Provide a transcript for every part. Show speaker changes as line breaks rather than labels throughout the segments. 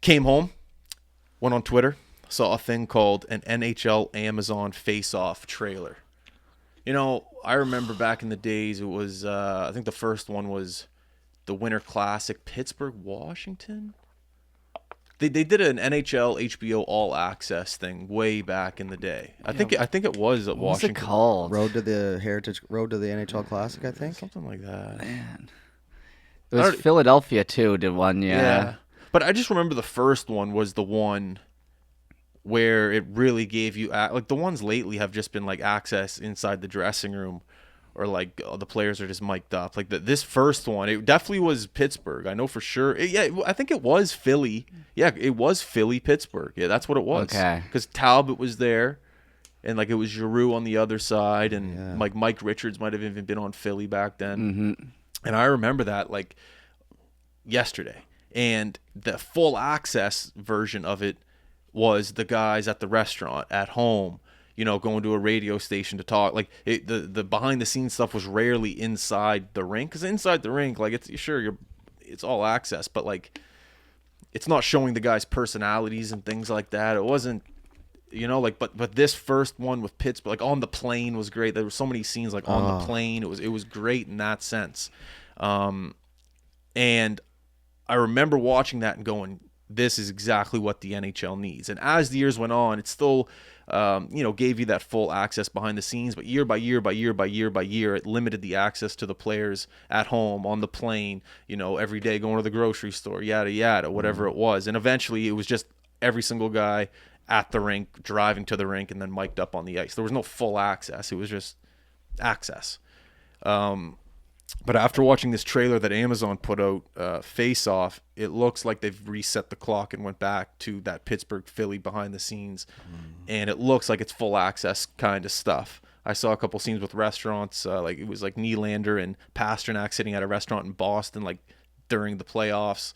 Came home, went on Twitter, saw a thing called an NHL Amazon FACEOFF trailer. You know, I remember back in the days, it was, I think the first one was the Winter Classic, Pittsburgh, Washington. They did an NHL HBO All Access thing way back in the day. I think it was at Washington.
What's it called?
Road to the NHL Classic, I think.
Something like that.
Man. It was Philadelphia, too, did one, yeah.
But I just remember the first one was the one where it really gave you, like the ones lately have just been like access inside the dressing room, or like the players are just mic'd up. Like this first one, it definitely was Pittsburgh. I know for sure. I think it was Philly. Yeah, it was Philly, Pittsburgh. Yeah, that's what it was.
Okay.
Because Talbot was there, and like it was Giroux on the other side, and like Mike Richards might have even been on Philly back then.
Mm-hmm.
And I remember that like yesterday. And the full access version of it was the guys at the restaurant, at home, you know, going to a radio station to talk. Like the behind the scenes stuff was rarely inside the rink, because inside the rink, like it's all access, but like it's not showing the guys' personalities and things like that. It wasn't, you know, like but this first one with Pittsburgh, like on the plane, was great. There were so many scenes like on the plane. It was great in that sense. And I remember watching that and going, this is exactly what the NHL needs. And as the years went on, it still, gave you that full access behind the scenes. But year by year, it limited the access to the players at home, on the plane, you know, every day going to the grocery store, yada, yada, whatever it was. And eventually it was just every single guy at the rink, driving to the rink, and then mic'd up on the ice. There was no full access. It was just access. But after watching this trailer that Amazon put out, Face Off, it looks like they've reset the clock and went back to that Pittsburgh-Philly behind the scenes. And it looks like it's full access kind of stuff. I saw a couple scenes with restaurants, like it was like Nylander and Pasternak sitting at a restaurant in Boston, like during the playoffs.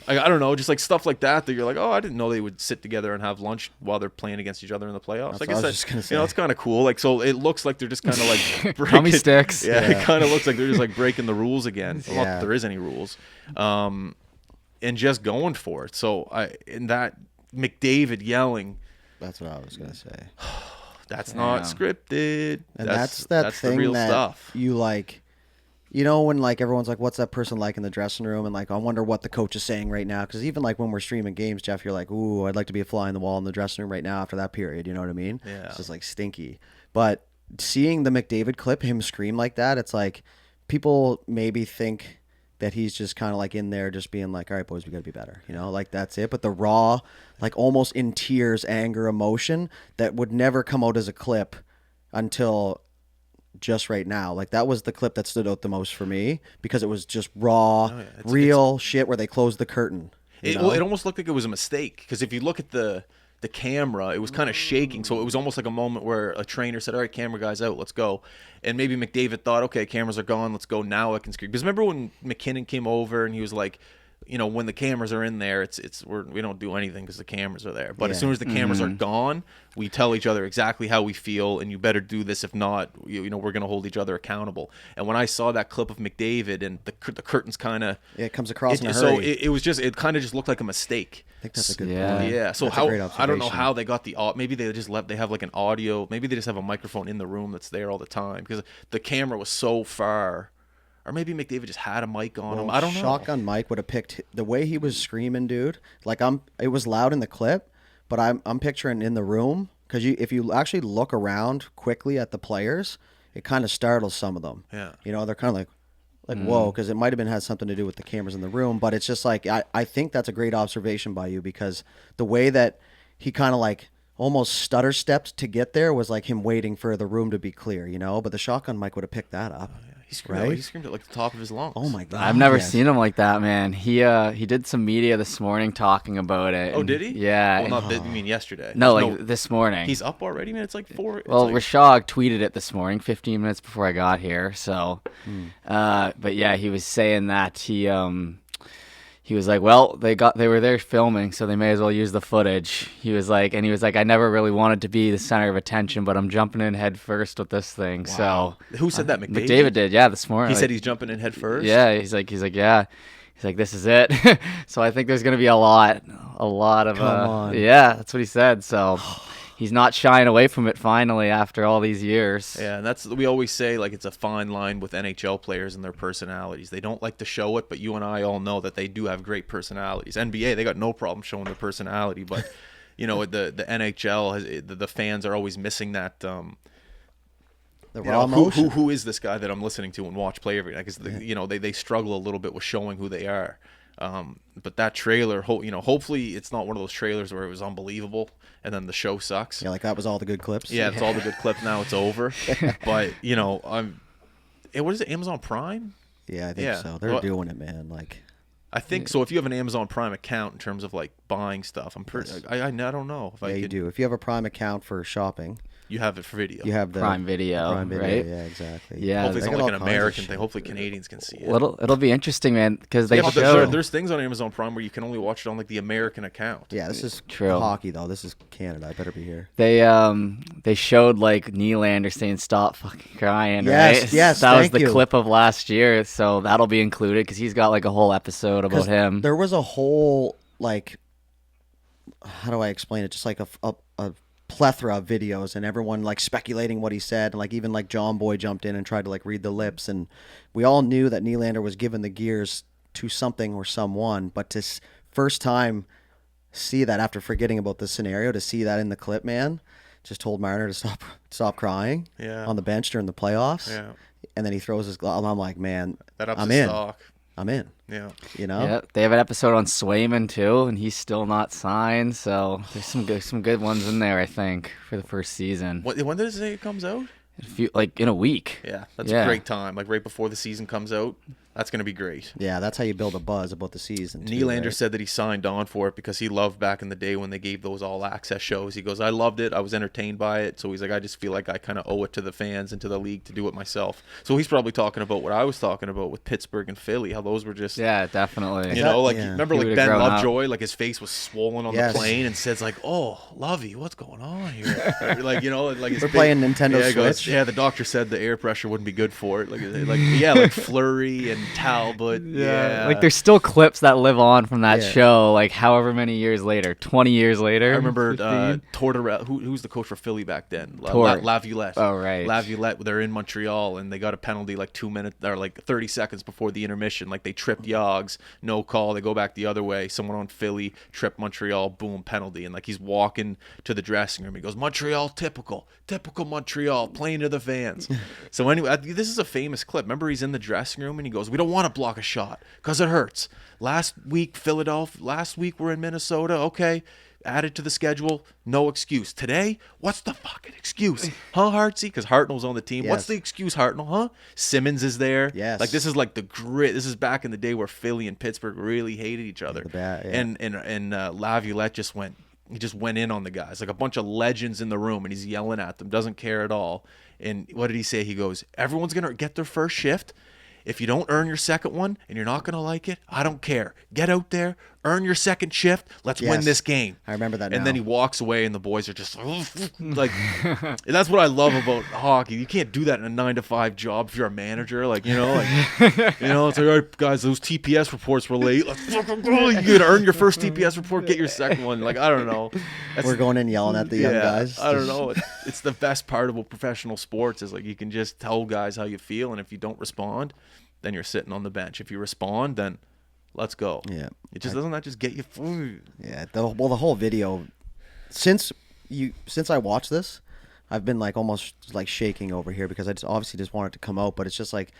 I don't know, just like stuff like that you're like, oh, I didn't know they would sit together and have lunch while they're playing against each other in the playoffs.
That's what I was just gonna say.
You know, it's kind of cool. Like, so it looks like they're just kind of like
Gummy sticks.
Yeah, it kind of looks like they're just like breaking the rules again. Not that there is any rules, and just going for it. So that McDavid yelling.
That's what I was gonna say.
That's not scripted.
And that's thing
the real
that
stuff.
You like. You know, when like everyone's like, what's that person like in the dressing room? And like, I wonder what the coach is saying right now. Because even like when we're streaming games, Jeff, you're like, ooh, I'd like to be a fly on the wall in the dressing room right now after that period. You know what I mean?
Yeah.
It's just like stinky. But seeing the McDavid clip, him scream like that, it's like people maybe think that he's just kind of like in there just being like, all right, boys, we got to be better. You know, like that's it. But the raw, like almost in tears, anger, emotion that would never come out as a clip until just right now. Like that was the clip that stood out the most for me because it was just raw, real shit where they closed the curtain.
It almost looked like it was a mistake, because if you look at the camera, it was kind of shaking, so it was almost like a moment where a trainer said, all right, camera guys out, let's go. And maybe McDavid thought, okay, cameras are gone, let's go, now I can scream. Because remember when McKinnon came over and he was like, you know, when the cameras are in there, we don't do anything because the cameras are there. But as soon as the cameras are gone, we tell each other exactly how we feel, and you better do this. If not, you know, we're going to hold each other accountable. And when I saw that clip of McDavid and the curtains kind of...
Yeah, it comes across in a
so
hurry.
it kind of just looked like a mistake.
I think that's a good point.
Yeah, so
That's a great
I don't know
observation.
how they got maybe they just they have like an audio, maybe they just have a microphone in the room that's there all the time, because the camera was so far... Or maybe McDavid just had a mic on him. I don't know.
Shotgun Mike would have picked the way he was screaming, dude. Like it was loud in the clip, but I'm picturing in the room, because if you actually look around quickly at the players, it kind of startles some of them.
Yeah.
You know, they're kind of like whoa, because it might have had something to do with the cameras in the room. But it's just like I think that's a great observation by you, because the way that he kind of like almost stutter stepped to get there was like him waiting for the room to be clear, you know. But the shotgun Mike would have picked that up.
He screamed at like the top of his lungs.
Oh my god!
I've never seen him like that, man. He did some media this morning talking about it.
Oh, did he?
Yeah.
Well, you mean yesterday?
No, this morning.
He's up already, man. It's like 4.
Well, Rashog tweeted it this morning, 15 minutes before I got here. So, but yeah, he was saying that he was like, well, they were there filming, so they may as well use the footage. He was like, I never really wanted to be the center of attention, but I'm jumping in head first with this thing.
Wow.
So
who said that? McDavid?
McDavid did, yeah, this morning.
He said he's jumping in head first.
Yeah, he's like, yeah. He's like, this is it. So I think there's going to be a lot a lot of.
Come on.
Yeah, that's what he said. So he's not shying away from it finally after all these years.
Yeah, and we always say, like, it's a fine line with NHL players and their personalities. They don't like to show it, but you and I all know that they do have great personalities. NBA, they got no problem showing their personality, but you know, the NHL, the fans are always missing that.
The
You
raw
know,
emotion.
who is this guy that I'm listening to and watch play every night? Because you know, they struggle a little bit with showing who they are. But that trailer, you know, hopefully it's not one of those trailers where it was unbelievable and then the show sucks.
Yeah, like that was all the good clips.
Yeah, it's all the good clips. Now it's over. But you know, what is it? Amazon Prime?
Yeah, I think
Yeah.
so. They're
Well,
doing it, man. Like,
I think so. If you have an Amazon Prime account in terms of like buying stuff, I'm pretty.
Yes.
I don't know if
yeah,
I
you
could.
do. If you have a Prime account for shopping,
You have it for video.
you have the
Prime Video,
Prime Video,
right?
Yeah, exactly.
Yeah,
Hopefully it's
They
not
got
like
all
an
kinds of
American
shit.
thing. Hopefully Canadians can see it.
Well, it'll be interesting, man, because they
Yeah, but
showed.
there's things on Amazon Prime where you can only watch it on like the American account.
Yeah, this is
True.
hockey though. This is Canada. I better be here.
They showed like Nylander saying "Stop fucking crying."
Yes,
right?
yes,
That was
thank
the
you.
clip of last year, so that'll be included because he's got like a whole episode about
'Cause
him.
There was a whole like, how do I explain it? Just like a plethora of videos and everyone like speculating what he said, and like even like John Boy jumped in and tried to like read the lips, and we all knew that Nylander was giving the gears to something or someone, but to first time see that after forgetting about the scenario, to see that in the clip, man, just told Marner to stop crying
Yeah.
on the bench during the playoffs.
Yeah.
And then he throws his glove. I'm like, man,
That ups
I'm
the
in.
stock.
I'm in.
Yeah.
You know?
Yeah, they have an episode on Swayman too, and he's still not signed. So there's some good ones in there, I think, for the first season.
When did it say it comes out?
Like in a week.
Yeah, that's
Yeah.
a great time. Like right before the season comes out. That's going to be great.
Yeah, that's how you build a buzz about the season. Too,
Nylander
right?
said that he signed on for it because he loved back in the day when they gave those all access shows. He goes, I loved it. I was entertained by it. So he's like, I just feel like I kind of owe it to the fans and to the league to do it myself. So he's probably talking about what I was talking about with Pittsburgh and Philly, how those were just,
Yeah, definitely.
you know, like,
Yeah.
remember
He
like
would've
Ben
grown up.
Lovejoy, like his face was swollen on
Yes.
the plane and says like, oh, Lovey, what's going on here? Like, you know, like his
We're
big-
playing Nintendo
yeah, he goes,
Switch.
yeah, the doctor said the air pressure wouldn't be good for it. Like Fleury and Talbot. Yeah.
Like there's still clips that live on from that
Yeah.
show, like however many years later, 20 years later.
I remember
15?
Tortorella, who's the coach for Philly back then?
Tor-
Laviolette.
Oh, right.
Laviolette, they're in Montreal, and they got a penalty like 2 minutes, or like 30 seconds before the intermission. Like they tripped Yogs, no call. They go back the other way. Someone on Philly tripped Montreal, boom, penalty. And like he's walking to the dressing room. He goes, Montreal, typical Montreal, playing to the fans. So anyway, this is a famous clip. Remember he's in the dressing room, and he goes, we don't want to block a shot because it hurts. Last week, Philadelphia. Last week, we're in Minnesota. Okay. Added to the schedule. No excuse. Today, what's the fucking excuse? Huh, Hartsey? Because Hartnell's on the team. What's
Yes.
the excuse, Hartnell? Huh? Simmons is there.
Yes.
Like, this is like the grit. This is back in the day where Philly and Pittsburgh really hated each other.
Yeah.
And Laviolette just went in on the guys. Like a bunch of legends in the room, and he's yelling at them. Doesn't care at all. And what did he say? He goes, everyone's going to get their first shift. If you don't earn your second one and you're not going to like it, I don't care. Get out there, earn your second shift. Let's win
Yes.
this game.
I remember that
And
now.
then he walks away, and the boys are just like, and that's what I love about hockey. You can't do that in a 9-to-5 job if you're a manager. Like, you know, it's like, all right, guys, those TPS reports were late. Let's fucking go. You gotta earn your first TPS report, get your second one. Like, I don't know. That's,
We're going in yelling at the young guys.
I don't know. It's the best part about professional sports is like you can just tell guys how you feel, and if you don't respond, then you're sitting on the bench. If you respond, then let's go.
Yeah.
It just doesn't that just get you food?
Yeah. The whole video. Since I watched this, I've been like almost like shaking over here because I obviously just want it to come out. But it's just like,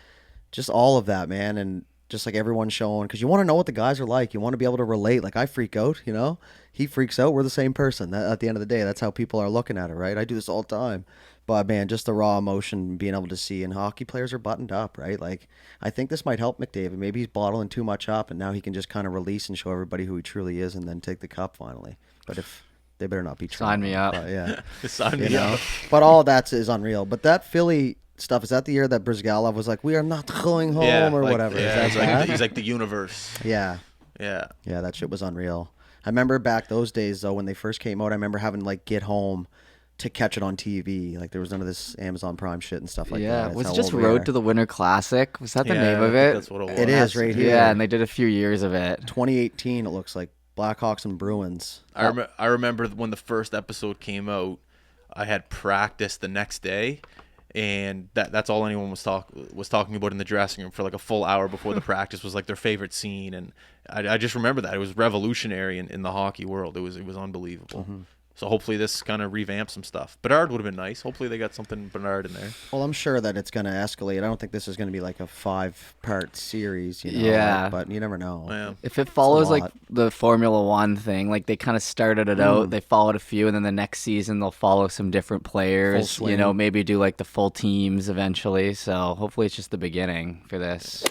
just all of that, man, and just like everyone showing, because you want to know what the guys are like. You want to be able to relate. Like I freak out, you know. He freaks out. We're the same person. At the end of the day, that's how people are looking at it, right? I do this all the time. But man, just the raw emotion, being able to see, and hockey players are buttoned up, right? Like, I think this might help McDavid. Maybe he's bottling too much up, and now he can just kind of release and show everybody who he truly is, and then take the cup finally. But if they better not be
Sign me up.
But, yeah,
Sign
you
me
know.
up.
But all that is unreal. But that Philly stuff, is that the year that Brizgalov was like, "We are not going home" or
like,
whatever?
Yeah,
Is that that?
he's like the universe.
Yeah.
Yeah.
Yeah, that shit was unreal. I remember back those days though, when they first came out, I remember having to like get home to catch it on TV. Like there was none of this Amazon Prime shit and stuff like that.
Yeah,
That's
was
how
it just
old we
Road
are.
to the Winter Classic? Was that the
Yeah,
name
I
of
think
it?
That's what it was.
It is right here.
Yeah, and they did a few years of it.
2018 it looks like Blackhawks and Bruins.
I remember when the first episode came out, I had practice the next day, and that's all anyone was talking about in the dressing room for like a full hour before the practice was like their favorite scene, and I just remember that it was revolutionary in the hockey world. It was unbelievable. So hopefully this kind of revamps some stuff. Bernard would have been nice. Hopefully they got something Bernard in there.
Well, I'm sure that it's going to escalate. I don't think this is going to be like a 5-part series,
Yeah.
but you never know.
Yeah.
If it follows like
lot.
the Formula One thing, like they kind of started it out, they followed a few, and then the next season they'll follow some different players.
Full
You know,
swing.
maybe do like the full teams eventually. So hopefully it's just the beginning for this.